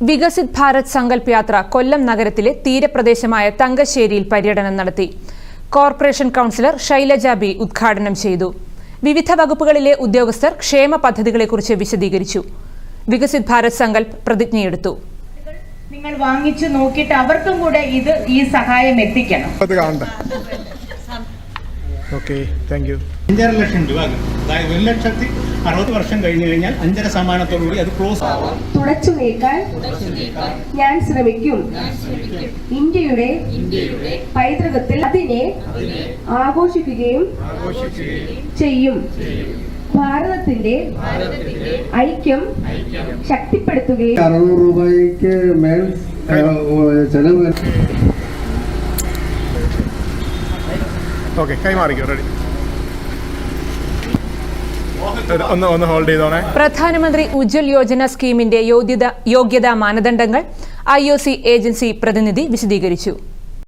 വികസിത് ഭാരത് സങ്കൽപ് യാത്ര കൊല്ലം നഗരത്തിലെ തീരപ്രദേശമായ തങ്കശ്ശേരിയിൽ പര്യടനം നടത്തി. കോർപ്പറേഷൻ കൗൺസിലർ ശൈലജ ബി ഉദ്ഘാടനം ചെയ്തു. വിവിധ വകുപ്പുകളിലെ ഉദ്യോഗസ്ഥർ ക്ഷേമ പദ്ധതികളെക്കുറിച്ച് വിശദീകരിച്ചു. വികസിത് ഭാരത് സങ്കൽപ് പ്രതിജ്ഞയെടുത്തു. നിങ്ങൾ വാങ്ങിച്ചു നോക്കിയിട്ട് അവർക്കും കൂടെ ഈ സഹായം എത്തിക്കണം. Okay, thank you. 5.5 ലക്ഷം രൂപ, അതായത് 1,60,060 വർഷം കഴിഞ്ഞു കഴിഞ്ഞാൽ 5.5 ശതമാനത്തോടുകൂടി അത് ക്ലോസ് ആവാം. തുടച്ചു നീക്കാൻ ഞാൻ ശ്രമിക്കും. ഇന്ത്യയുടെ പൈതൃകത്തിൽ അതിനെ ആഘോഷിക്കുകയും ചെയ്യും. ഭാരതത്തിന്റെ ഐക്യം ശക്തിപ്പെടുത്തുകയും 600 രൂപയ്ക്ക് മേൽ ചെലവ്. ഓക്കെ, കൈമാറിക്കോ. റെഡി. ഒന്ന് ഹോൾഡ് ചെയ്തോണേ. പ്രധാനമന്ത്രി ഉജ്ജ്വൽ യോജന സ്കീമിന്റെ യോഗ്യതാ മാനദണ്ഡങ്ങൾ IOC ഏജൻസി പ്രതിനിധി വിശദീകരിച്ചു.